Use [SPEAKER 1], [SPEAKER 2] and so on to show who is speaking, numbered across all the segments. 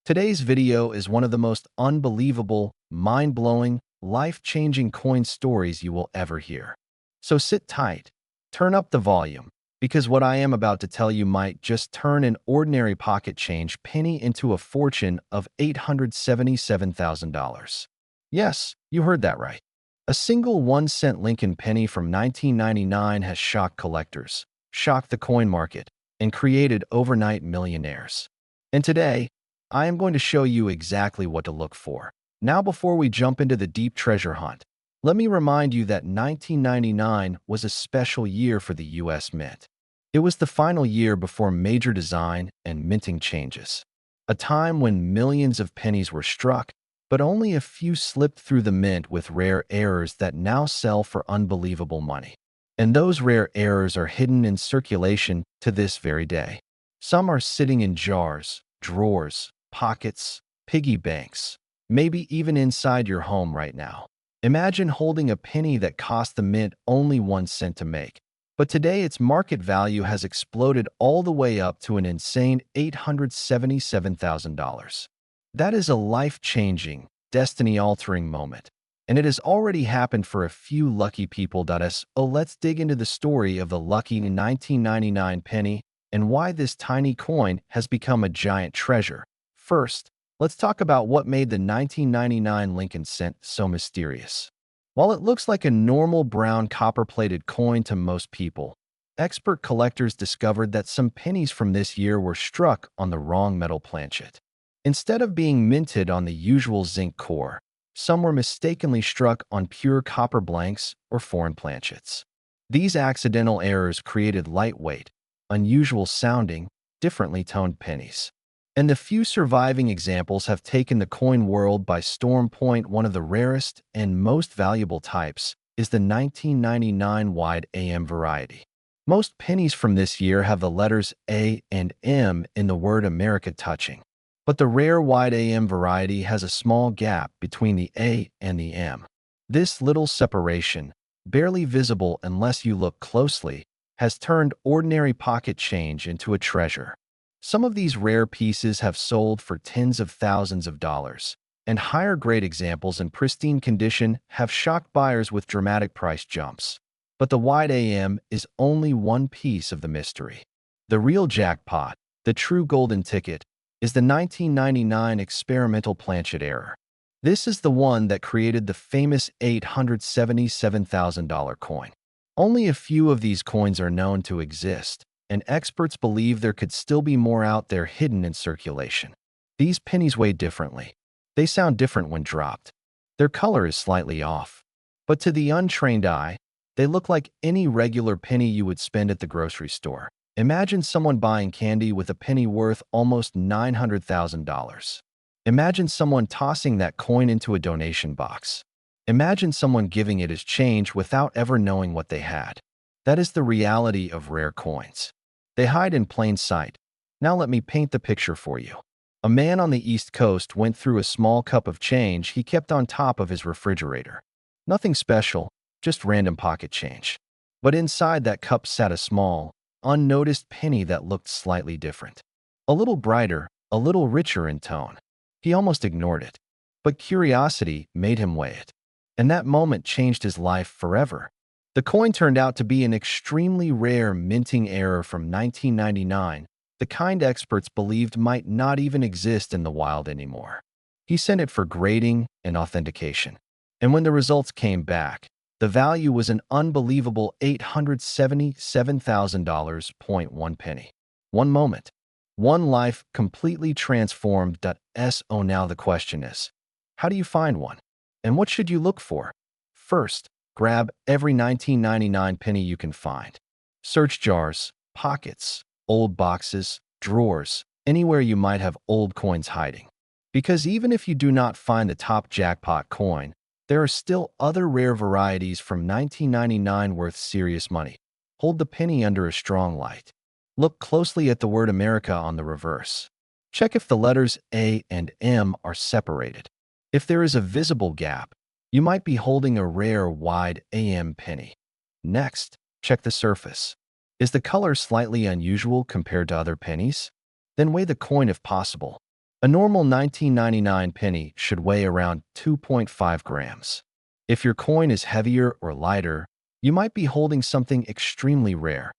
[SPEAKER 1] Today's video is one of the most unbelievable, mind-blowing, life-changing coin stories you will ever hear. So sit tight, turn up the volume, because what I am about to tell you might just turn an ordinary pocket change penny into a fortune of $877,000. Yes, you heard that right. A single 1-cent Lincoln penny from 1999 has shocked collectors, shocked the coin market, and created overnight millionaires. And today, I am going to show you exactly what to look for. Now, before we jump into the deep treasure hunt, let me remind you that 1999 was a special year for the U.S. Mint. It was the final year before major design and minting changes, a time when millions of pennies were struck, but only a few slipped through the mint with rare errors that now sell for unbelievable money. And those rare errors are hidden in circulation to this very day. Some are sitting in jars, drawers, pockets, piggy banks, maybe even inside your home right now. Imagine holding a penny that cost the mint only 1 cent to make, but today its market value has exploded all the way up to an insane $877,000. That is a life-changing, destiny-altering moment, and it has already happened for a few lucky people. So let's dig into the story of the lucky 1999 penny and why this tiny coin has become a giant treasure. First, let's talk about what made the 1999 Lincoln cent so mysterious. While it looks like a normal brown copper-plated coin to most people, expert collectors discovered that some pennies from this year were struck on the wrong metal planchet. Instead of being minted on the usual zinc core, some were mistakenly struck on pure copper blanks or foreign planchets. These accidental errors created lightweight, unusual-sounding, differently toned pennies. And the few surviving examples have taken the coin world by storm. One of the rarest and most valuable types is the 1999 wide AM variety. Most pennies from this year have the letters A and M in the word America touching, but the rare wide AM variety has a small gap between the A and the M. This little separation, barely visible unless you look closely, has turned ordinary pocket change into a treasure. Some of these rare pieces have sold for tens of thousands of dollars, and higher-grade examples in pristine condition have shocked buyers with dramatic price jumps. But the wide AM is only one piece of the mystery. The real jackpot, the true golden ticket, is the 1999 experimental planchet error. This is the one that created the famous $877,000 coin. Only a few of these coins are known to exist, and experts believe there could still be more out there hidden in circulation. These pennies weigh differently. They sound different when dropped. Their color is slightly off. But to the untrained eye, they look like any regular penny you would spend at the grocery store. Imagine someone buying candy with a penny worth almost $900,000. Imagine someone tossing that coin into a donation box. Imagine someone giving it as change without ever knowing what they had. That is the reality of rare coins. They hide in plain sight. Now let me paint the picture for you. A man on the East Coast went through a small cup of change he kept on top of his refrigerator. Nothing special, just random pocket change. But inside that cup sat a small, unnoticed penny that looked slightly different. A little brighter, a little richer in tone. He almost ignored it. But curiosity made him weigh it. And that moment changed his life forever. The coin turned out to be an extremely rare minting error from 1999, the kind experts believed might not even exist in the wild anymore. He sent it for grading and authentication. And when the results came back, the value was an unbelievable $877,000. 1 penny. One moment. One life completely transformed. So now the question is, how do you find one? And what should you look for? First, grab every 1999 penny you can find. Search jars, pockets, old boxes, drawers, anywhere you might have old coins hiding. Because even if you do not find the top jackpot coin, there are still other rare varieties from 1999 worth serious money. Hold the penny under a strong light. Look closely at the word America on the reverse. Check if the letters A and M are separated. If there is a visible gap, you might be holding a rare wide AM penny. Next, check the surface. Is the color slightly unusual compared to other pennies? Then weigh the coin if possible. A normal 1999 penny should weigh around 2.5 grams. If your coin is heavier or lighter, you might be holding something extremely rare.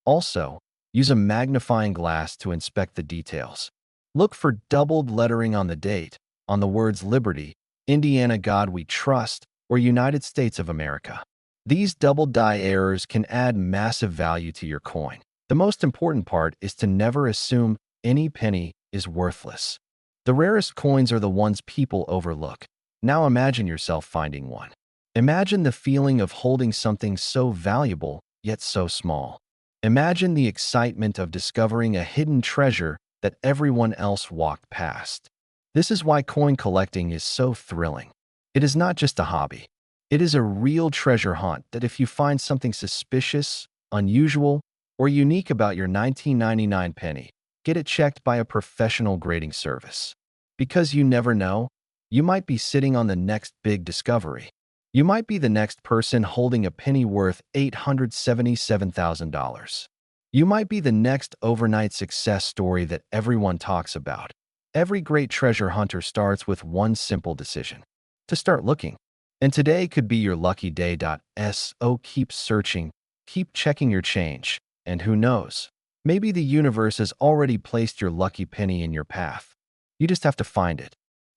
[SPEAKER 1] Also, use a magnifying glass to inspect the details. Look for doubled lettering on the date, on the words Liberty, Indiana God We Trust, or United States of America. These double die errors can add massive value to your coin. The most important part is to never assume any penny is worthless. The rarest coins are the ones people overlook. Now imagine yourself finding one. Imagine the feeling of holding something so valuable, yet so small. Imagine the excitement of discovering a hidden treasure that everyone else walked past. This is why coin collecting is so thrilling. It is not just a hobby. It is a real treasure hunt that if you find something suspicious, unusual, or unique about your 1999 penny, get it checked by a professional grading service. Because you never know, you might be sitting on the next big discovery. You might be the next person holding a penny worth $877,000. You might be the next overnight success story that everyone talks about. Every great treasure hunter starts with one simple decision: to start looking. And today could be your lucky day. So keep searching, keep checking your change, and who knows, maybe the universe has already placed your lucky penny in your path. You just have to find it.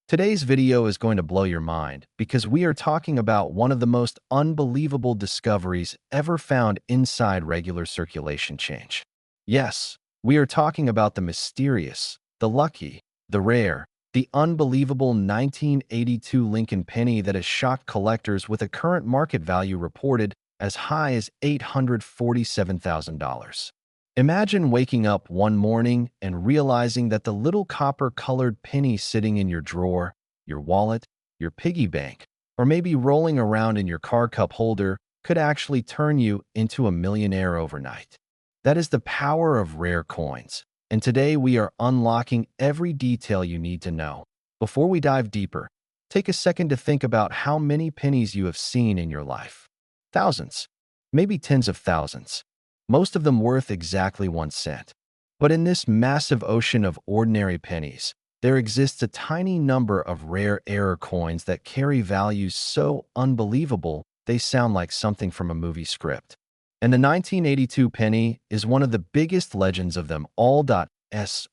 [SPEAKER 1] Today's video is going to blow your mind because we are talking about one of the most unbelievable discoveries ever found inside regular circulation change. Yes, we are talking about the mysterious, the lucky, the rare, the unbelievable 1982 Lincoln penny that has shocked collectors with a current market value reported as high as $847,000. Imagine waking up one morning and realizing that the little copper-colored penny sitting in your drawer, your wallet, your piggy bank, or maybe rolling around in your car cup holder could actually turn you into a millionaire overnight. That is the power of rare coins. And today we are unlocking every detail you need to know. Before we dive deeper, take a second to think about how many pennies you have seen in your life. Thousands, maybe tens of thousands. Most of them worth exactly 1 cent. But in this massive ocean of ordinary pennies, there exists a tiny number of rare error coins that carry values so unbelievable they sound like something from a movie script. And the 1982 penny is one of the biggest legends of them all. So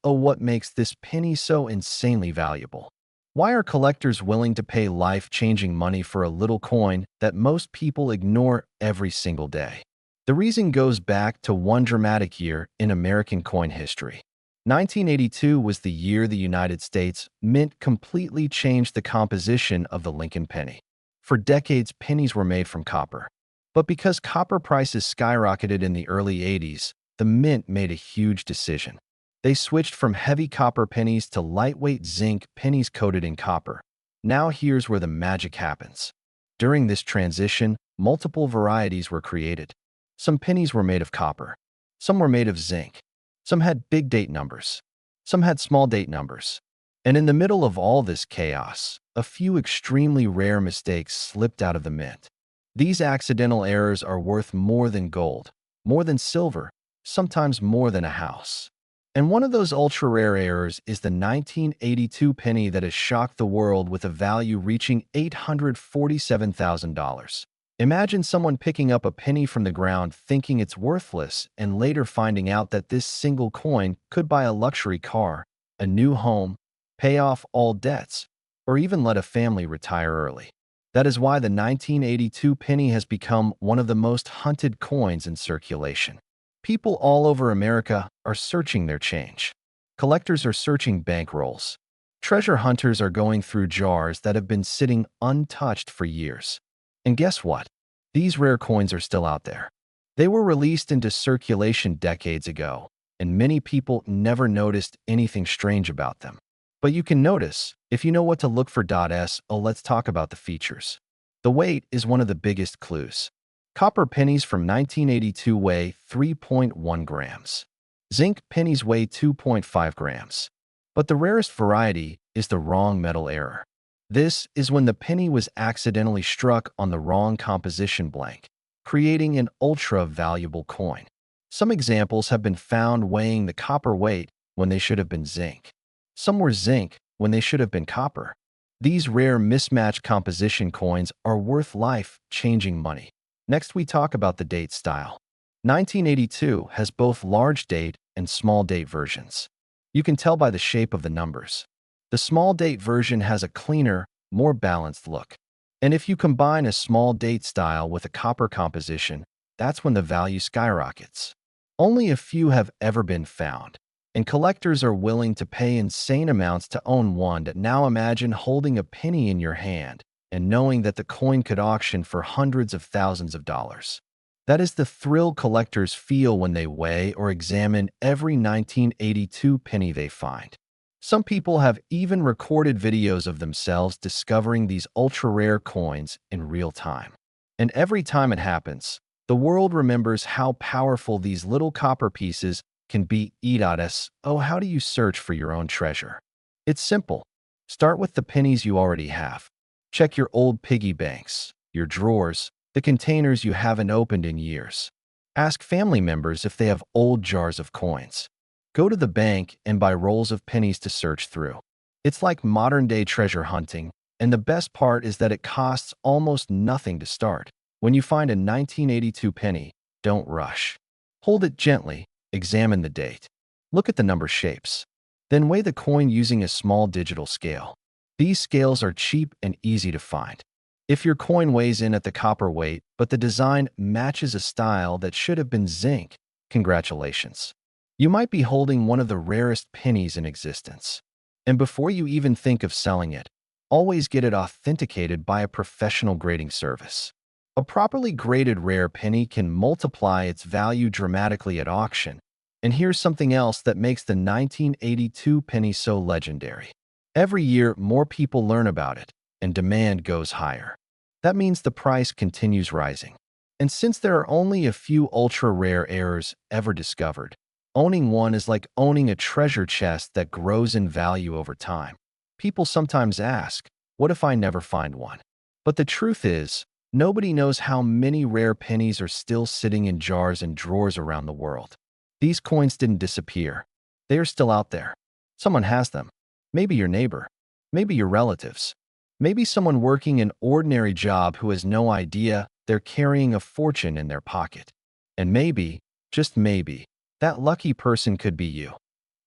[SPEAKER 1] what makes this penny so insanely valuable? Why are collectors willing to pay life-changing money for a little coin that most people ignore every single day? The reason goes back to one dramatic year in American coin history. 1982 was the year the United States Mint completely changed the composition of the Lincoln penny. For decades, pennies were made from copper. But because copper prices skyrocketed in the early 80s, the Mint made a huge decision. They switched from heavy copper pennies to lightweight zinc pennies coated in copper. Now here's where the magic happens. During this transition, multiple varieties were created. Some pennies were made of copper. Some were made of zinc. Some had big date numbers. Some had small date numbers. And in the middle of all this chaos, a few extremely rare mistakes slipped out of the Mint. These accidental errors are worth more than gold, more than silver, sometimes more than a house. And one of those ultra-rare errors is the 1982 penny that has shocked the world with a value reaching $847,000. Imagine someone picking up a penny from the ground thinking it's worthless and later finding out that this single coin could buy a luxury car, a new home, pay off all debts, or even let a family retire early. That is why the 1982 penny has become one of the most hunted coins in circulation. People all over America are searching their change. Collectors are searching bankrolls. Treasure hunters are going through jars that have been sitting untouched for years. And guess what? These rare coins are still out there. They were released into circulation decades ago, and many people never noticed anything strange about them. But you can notice if you know what to look for. Let's talk about the features. The weight is one of the biggest clues. Copper pennies from 1982 weigh 3.1 grams. Zinc pennies weigh 2.5 grams. But the rarest variety is the wrong metal error. This is when the penny was accidentally struck on the wrong composition blank, creating an ultra-valuable coin. Some examples have been found weighing the copper weight when they should have been zinc. Some were zinc when they should have been copper. These rare mismatched composition coins are worth life-changing money. Next, we talk about the date style. 1982 has both large date and small date versions. You can tell by the shape of the numbers. The small date version has a cleaner, more balanced look. And if you combine a small date style with a copper composition, that's when the value skyrockets. Only a few have ever been found, and collectors are willing to pay insane amounts to own one. That now imagine holding a penny in your hand and knowing that the coin could auction for hundreds of thousands of dollars. That is the thrill collectors feel when they weigh or examine every 1982 penny they find. Some people have even recorded videos of themselves discovering these ultra-rare coins in real time. And every time it happens, the world remembers how powerful these little copper pieces can be. So how do you search for your own treasure? It's simple. Start with the pennies you already have. Check your old piggy banks, your drawers, the containers you haven't opened in years. Ask family members if they have old jars of coins. Go to the bank and buy rolls of pennies to search through. It's like modern-day treasure hunting, and the best part is that it costs almost nothing to start. When you find a 1982 penny, don't rush. Hold it gently, examine the date. Look at the number shapes. Then weigh the coin using a small digital scale. These scales are cheap and easy to find. If your coin weighs in at the copper weight, but the design matches a style that should have been zinc, congratulations. You might be holding one of the rarest pennies in existence. And before you even think of selling it, always get it authenticated by a professional grading service. A properly graded rare penny can multiply its value dramatically at auction. And here's something else that makes the 1982 penny so legendary. Every year, more people learn about it, and demand goes higher. That means the price continues rising. And since there are only a few ultra-rare errors ever discovered, owning one is like owning a treasure chest that grows in value over time. People sometimes ask, what if I never find one? But the truth is, nobody knows how many rare pennies are still sitting in jars and drawers around the world. These coins didn't disappear. They are still out there. Someone has them. Maybe your neighbor. Maybe your relatives. Maybe someone working an ordinary job who has no idea they're carrying a fortune in their pocket. And maybe, just maybe, that lucky person could be you.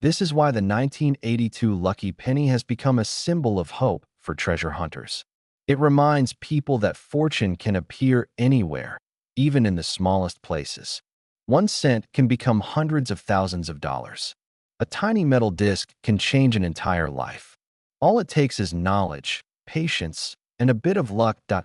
[SPEAKER 1] This is why the 1982 lucky penny has become a symbol of hope for treasure hunters. It reminds people that fortune can appear anywhere, even in the smallest places. 1 cent can become hundreds of thousands of dollars. A tiny metal disc can change an entire life. All it takes is knowledge, patience, and a bit of luck. So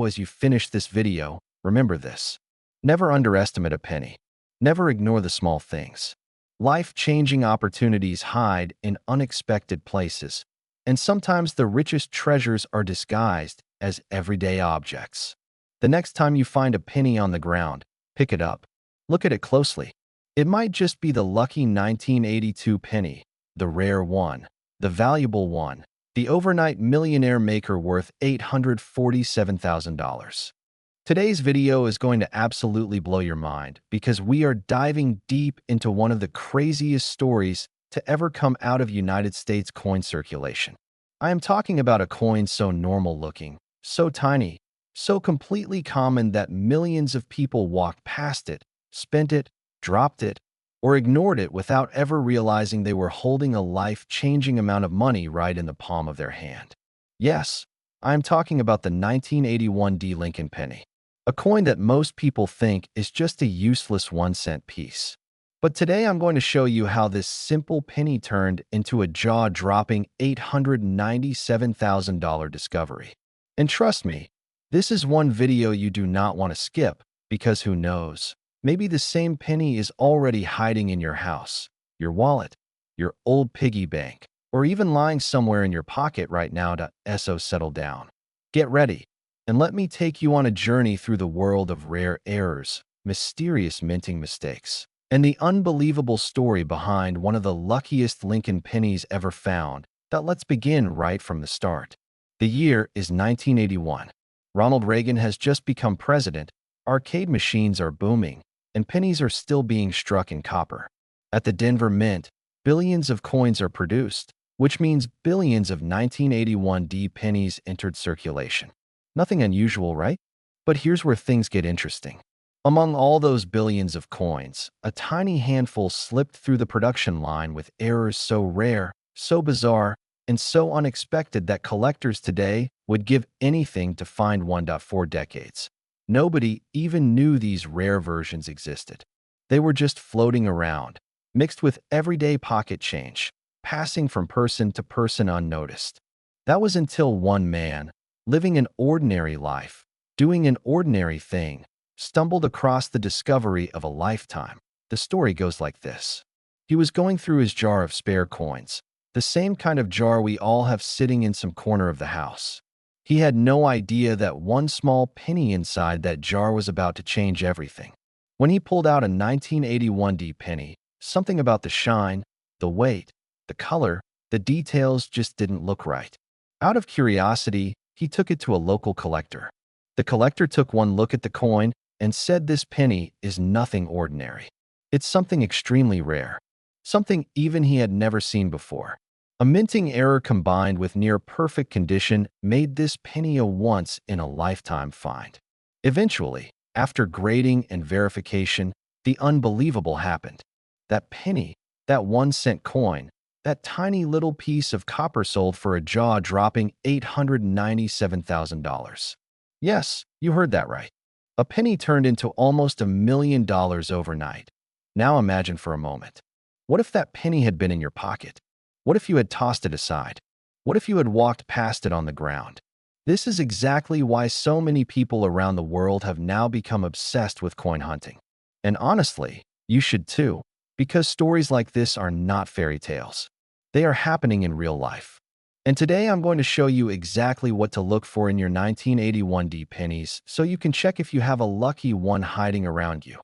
[SPEAKER 1] as you finish this video, remember this. Never underestimate a penny. Never ignore the small things. Life-changing opportunities hide in unexpected places, and sometimes the richest treasures are disguised as everyday objects. The next time you find a penny on the ground, pick it up. Look at it closely. It might just be the lucky 1982 penny, the rare one, the valuable one, the overnight millionaire maker worth $847,000. Today's video is going to absolutely blow your mind because we are diving deep into one of the craziest stories to ever come out of United States coin circulation. I am talking about a coin so normal looking, so tiny, so completely common that millions of people walked past it, spent it, dropped it, or ignored it without ever realizing they were holding a life-changing amount of money right in the palm of their hand. Yes, I am talking about the 1981 D. Lincoln penny. A coin that most people think is just a useless 1-cent piece. But today I'm going to show you how this simple penny turned into a jaw-dropping $897,000 discovery. And trust me, this is one video you do not want to skip, because who knows, maybe the same penny is already hiding in your house, your wallet, your old piggy bank, or even lying somewhere in your pocket right now. So settle down. Get ready. And let me take you on a journey through the world of rare errors, mysterious minting mistakes, and the unbelievable story behind one of the luckiest Lincoln pennies ever found. Let's begin right from the start. The year is 1981. Ronald Reagan has just become president, arcade machines are booming, and pennies are still being struck in copper. At the Denver Mint, billions of coins are produced, which means billions of 1981 D pennies entered circulation. Nothing unusual, right? But here's where things get interesting. Among all those billions of coins, a tiny handful slipped through the production line with errors so rare, so bizarre, and so unexpected that collectors today would give anything to find one. For decades, nobody even knew these rare versions existed. They were just floating around, mixed with everyday pocket change, passing from person to person unnoticed. That was until one man, living an ordinary life, doing an ordinary thing, stumbled across the discovery of a lifetime. The story goes like this. He was going through his jar of spare coins, the same kind of jar we all have sitting in some corner of the house. He had no idea that one small penny inside that jar was about to change everything. When he pulled out a 1981 D penny, something about the shine, the weight, the color, the details just didn't look right. Out of curiosity, he took it to a local collector. The collector took one look at the coin and said this penny is nothing ordinary. It's something extremely rare, something even he had never seen before. A minting error combined with near-perfect condition made this penny a once-in-a-lifetime find. Eventually, after grading and verification, the unbelievable happened. That penny, that 1-cent coin, that tiny little piece of copper sold for a jaw-dropping $897,000. Yes, you heard that right. A penny turned into almost $1 million overnight. Now imagine for a moment. What if that penny had been in your pocket? What if you had tossed it aside? What if you had walked past it on the ground? This is exactly why so many people around the world have now become obsessed with coin hunting. And honestly, you should too, because stories like this are not fairy tales. They are happening in real life. And today I'm going to show you exactly what to look for in your 1981 D pennies so you can check if you have a lucky one hiding around you.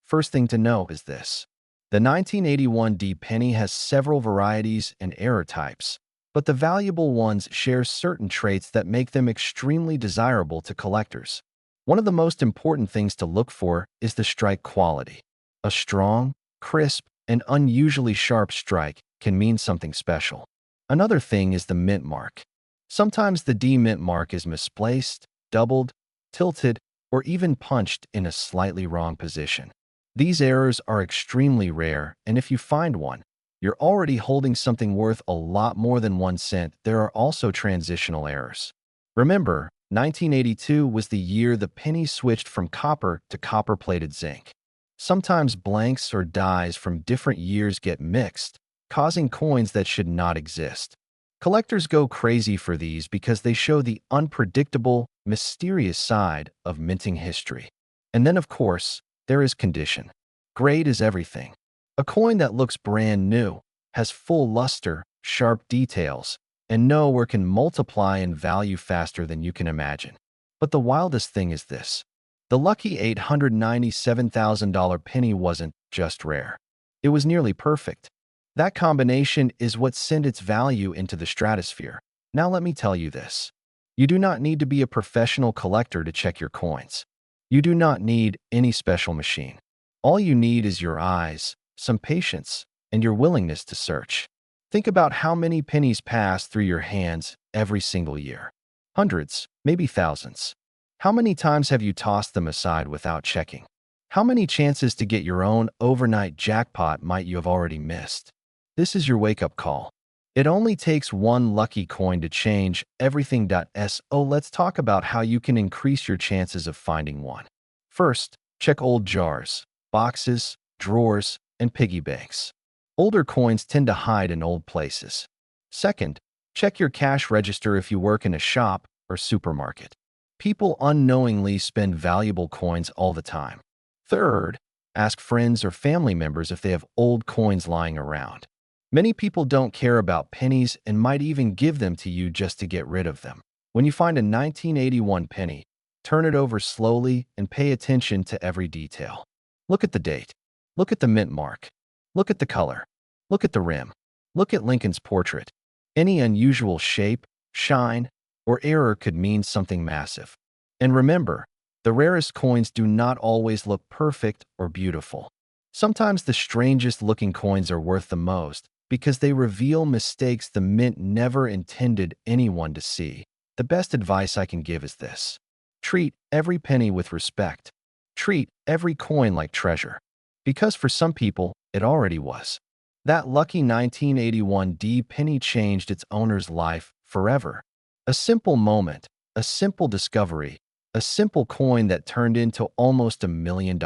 [SPEAKER 1] First thing to know is this. The 1981 D penny has several varieties and error types, but the valuable ones share certain traits that make them extremely desirable to collectors. One of the most important things to look for is the strike quality. A strong, crisp, and unusually sharp strike can mean something special. Another thing is the mint mark. Sometimes the D mint mark is misplaced, doubled, tilted, or even punched in a slightly wrong position. These errors are extremely rare, and if you find one, you're already holding something worth a lot more than 1 cent. There are also transitional errors. Remember, 1982 was the year the penny switched from copper to copper-plated zinc. Sometimes blanks or dies from different years get mixed, causing coins that should not exist. Collectors go crazy for these because they show the unpredictable, mysterious side of minting history. And then, of course, there is condition. Grade is everything. A coin that looks brand new, has full luster, sharp details, and nowhere can multiply in value faster than you can imagine. But the wildest thing is this. The lucky $897,000 penny wasn't just rare. It was nearly perfect. That combination is what sent its value into the stratosphere. Now let me tell you this. You do not need to be a professional collector to check your coins. You do not need any special machine. All you need is your eyes, some patience, and your willingness to search. Think about how many pennies pass through your hands every single year. Hundreds, maybe thousands. How many times have you tossed them aside without checking? How many chances to get your own overnight jackpot might you have already missed? This is your wake-up call. It only takes one lucky coin to change everything. So let's talk about how you can increase your chances of finding one. First, check old jars, boxes, drawers, and piggy banks. Older coins tend to hide in old places. Second, check your cash register if you work in a shop or supermarket. People unknowingly spend valuable coins all the time. Third, ask friends or family members if they have old coins lying around. Many people don't care about pennies and might even give them to you just to get rid of them. When you find a 1981 penny, turn it over slowly and pay attention to every detail. Look at the date. Look at the mint mark. Look at the color. Look at the rim. Look at Lincoln's portrait. Any unusual shape, shine, or error could mean something massive. And remember, the rarest coins do not always look perfect or beautiful. Sometimes the strangest looking coins are worth the most, because they reveal mistakes the mint never intended anyone to see. The best advice I can give is this: treat every penny with respect. Treat every coin like treasure. Because for some people, it already was. That lucky 1981 D penny changed its owner's life forever. A simple moment, a simple discovery, a simple coin that turned into almost $1 million.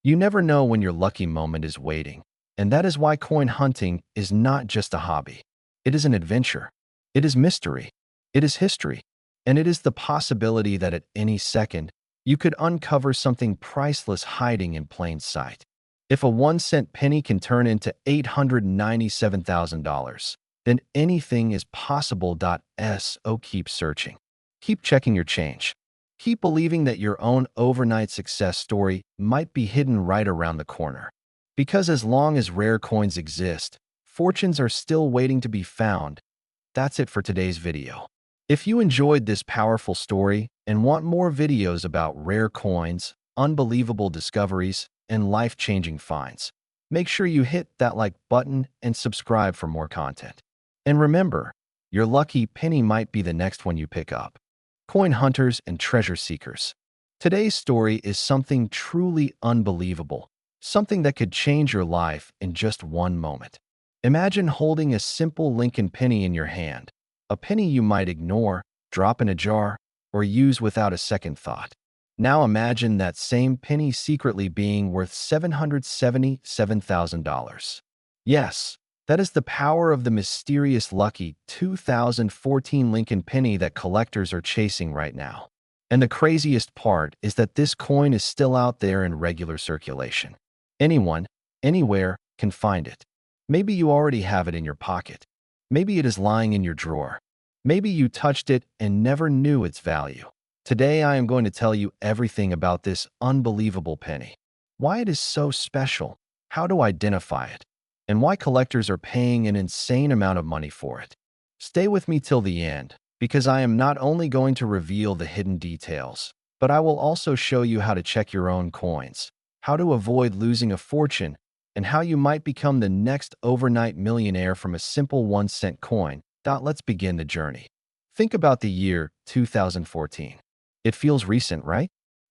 [SPEAKER 1] You never know when your lucky moment is waiting. And that is why coin hunting is not just a hobby. It is an adventure. It is mystery. It is history. And it is the possibility that at any second, you could uncover something priceless hiding in plain sight. If a 1-cent penny can turn into $897,000, then anything is possible. So keep searching. Keep checking your change. Keep believing that your own overnight success story might be hidden right around the corner. Because as long as rare coins exist, fortunes are still waiting to be found. That's it for today's video. If you enjoyed this powerful story and want more videos about rare coins, unbelievable discoveries, and life-changing finds, make sure you hit that like button and subscribe for more content. And remember, your lucky penny might be the next one you pick up. Coin hunters and treasure seekers. Today's story is something truly unbelievable, something that could change your life in just one moment. Imagine holding a simple Lincoln penny in your hand, a penny you might ignore, drop in a jar, or use without a second thought. Now imagine that same penny secretly being worth $777,000. Yes, that is the power of the mysterious lucky 2014 Lincoln penny that collectors are chasing right now. And the craziest part is that this coin is still out there in regular circulation. Anyone, anywhere, can find it. Maybe you already have it in your pocket. Maybe it is lying in your drawer. Maybe you touched it and never knew its value. Today I am going to tell you everything about this unbelievable penny. Why it is so special, how to identify it, and why collectors are paying an insane amount of money for it. Stay with me till the end, because I am not only going to reveal the hidden details, but I will also show you how to check your own coins, how to avoid losing a fortune, and how you might become the next overnight millionaire from a simple 1-cent coin. Let's begin the journey. Think about the year 2014. It feels recent, right?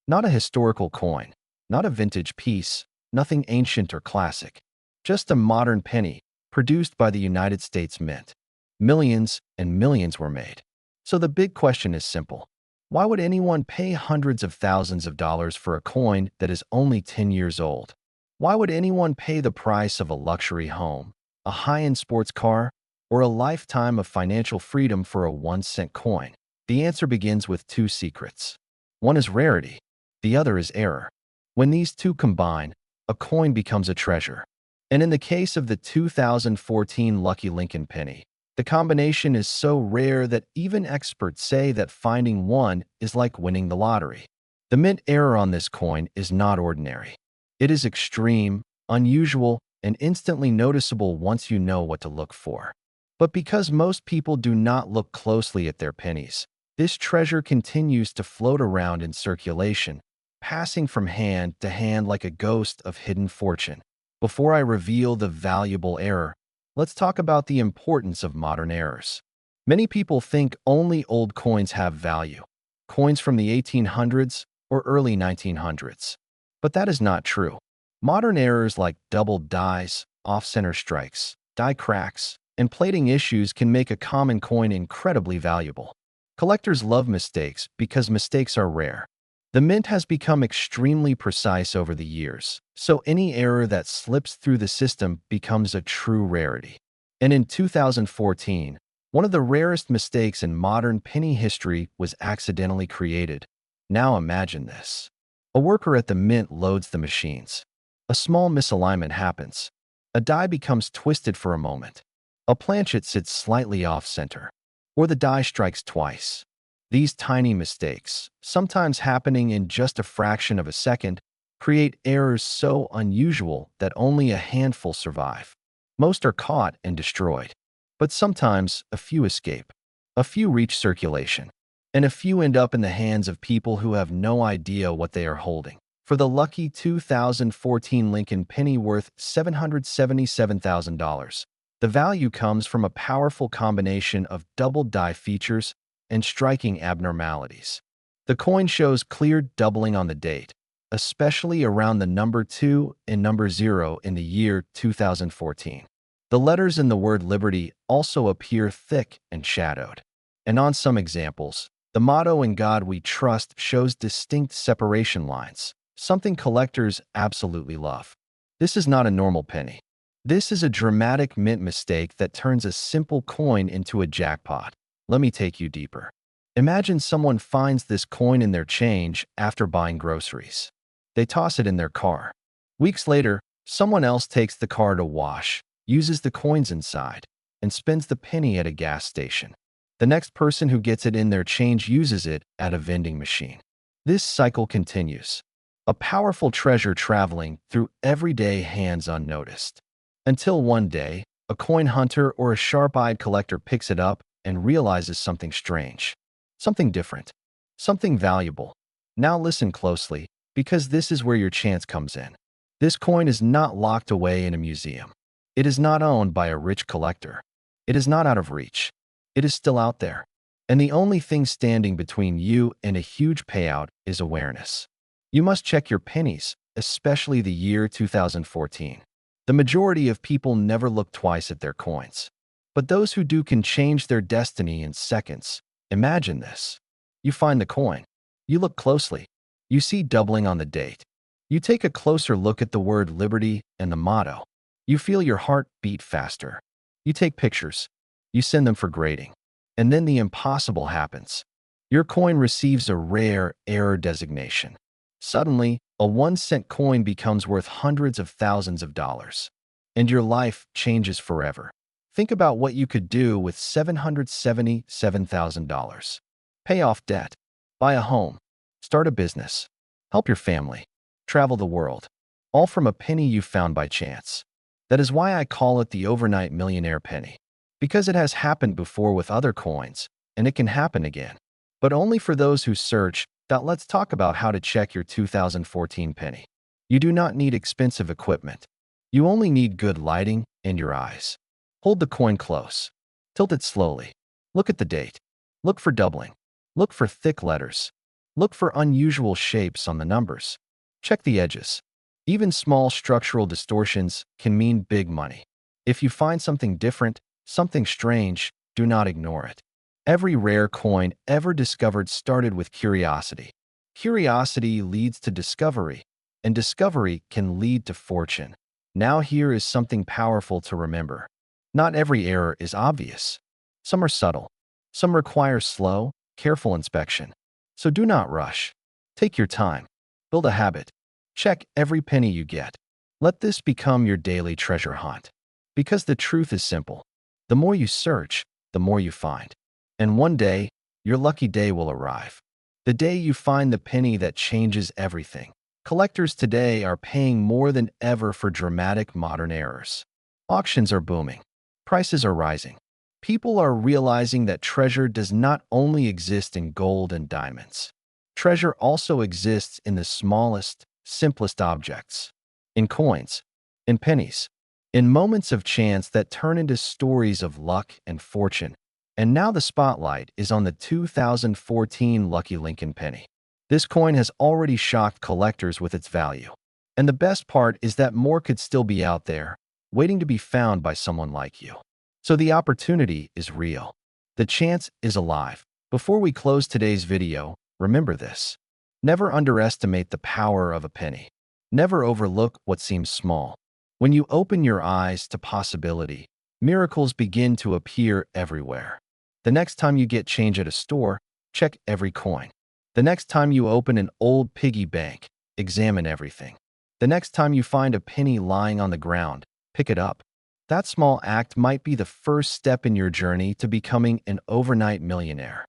[SPEAKER 1] Not a historical coin, not a vintage piece, nothing ancient or classic. Just a modern penny, produced by the United States Mint. Millions and millions were made. So the big question is simple. Why would anyone pay hundreds of thousands of dollars for a coin that is only 10 years old? Why would anyone pay the price of a luxury home, a high-end sports car, or a lifetime of financial freedom for a 1-cent coin? The answer begins with two secrets. One is rarity, the other is error. When these two combine, a coin becomes a treasure. And in the case of the 2014 Lucky Lincoln penny, the combination is so rare that even experts say that finding one is like winning the lottery. The mint error on this coin is not ordinary. It is extreme, unusual, and instantly noticeable once you know what to look for. But because most people do not look closely at their pennies, this treasure continues to float around in circulation, passing from hand to hand like a ghost of hidden fortune. Before I reveal the valuable error, let's talk about the importance of modern errors. Many people think only old coins have value, coins from the 1800s or early 1900s. But that is not true. Modern errors like doubled dies, off-center strikes, die cracks, and plating issues can make a common coin incredibly valuable. Collectors love mistakes because mistakes are rare. The mint has become extremely precise over the years, so any error that slips through the system becomes a true rarity. And in 2014, one of the rarest mistakes in modern penny history was accidentally created. Now imagine this. A worker at the mint loads the machines. A small misalignment happens. A die becomes twisted for a moment. A planchet sits slightly off-center. Or the die strikes twice. These tiny mistakes, sometimes happening in just a fraction of a second, create errors so unusual that only a handful survive. Most are caught and destroyed. But sometimes a few escape. A few reach circulation. And a few end up in the hands of people who have no idea what they are holding. For the lucky 2014 Lincoln penny worth $777,000, The value comes from a powerful combination of double die features and striking abnormalities. The coin shows clear doubling on the date, especially around the number 2 and number 0 in the year 2014. The letters in the word liberty also appear thick and shadowed. And on some examples, the motto "In God We Trust" shows distinct separation lines, something collectors absolutely love. This is not a normal penny. This is a dramatic mint mistake that turns a simple coin into a jackpot. Let me take you deeper. Imagine someone finds this coin in their change after buying groceries. They toss it in their car. Weeks later, someone else takes the car to wash, uses the coins inside, and spends the penny at a gas station. The next person who gets it in their change uses it at a vending machine. This cycle continues, a powerful treasure traveling through everyday hands unnoticed. Until one day, a coin hunter or a sharp-eyed collector picks it up and realizes something strange, something different, something valuable. Now listen closely, because this is where your chance comes in. This coin is not locked away in a museum. It is not owned by a rich collector. It is not out of reach. It is still out there. And the only thing standing between you and a huge payout is awareness. You must check your pennies, especially the year 2014. The majority of people never look twice at their coins. But those who do can change their destiny in seconds. Imagine this. You find the coin. You look closely. You see doubling on the date. You take a closer look at the word liberty and the motto. You feel your heart beat faster. You take pictures. You send them for grading. And then the impossible happens. Your coin receives a rare error designation. Suddenly, a 1-cent coin becomes worth hundreds of thousands of dollars. And your life changes forever. Think about what you could do with $777,000. Pay off debt. Buy a home. Start a business. Help your family. Travel the world. All from a penny you found by chance. That is why I call it the overnight millionaire penny. Because it has happened before with other coins, and it can happen again. But only for those who search. Let's talk about how to check your 2014 penny. You do not need expensive equipment. You only need good lighting and your eyes. Hold the coin close. Tilt it slowly. Look at the date. Look for doubling. Look for thick letters. Look for unusual shapes on the numbers. Check the edges. Even small structural distortions can mean big money. If you find something different, something strange, do not ignore it. Every rare coin ever discovered started with curiosity. Curiosity leads to discovery, and discovery can lead to fortune. Now here is something powerful to remember. Not every error is obvious. Some are subtle. Some require slow, careful inspection. So do not rush. Take your time. Build a habit. Check every penny you get. Let this become your daily treasure hunt. Because the truth is simple. The more you search, the more you find. And one day, your lucky day will arrive. The day you find the penny that changes everything. Collectors today are paying more than ever for dramatic modern errors. Auctions are booming. Prices are rising. People are realizing that treasure does not only exist in gold and diamonds. Treasure also exists in the smallest, simplest objects. In coins, in pennies, in moments of chance that turn into stories of luck and fortune. And now the spotlight is on the 2014 Lucky Lincoln penny. This coin has already shocked collectors with its value. And the best part is that more could still be out there, waiting to be found by someone like you. So the opportunity is real. The chance is alive. Before we close today's video, remember this. Never underestimate the power of a penny. Never overlook what seems small. When you open your eyes to possibility, miracles begin to appear everywhere. The next time you get change at a store, check every coin. The next time you open an old piggy bank, examine everything. The next time you find a penny lying on the ground, pick it up. That small act might be the first step in your journey to becoming an overnight millionaire.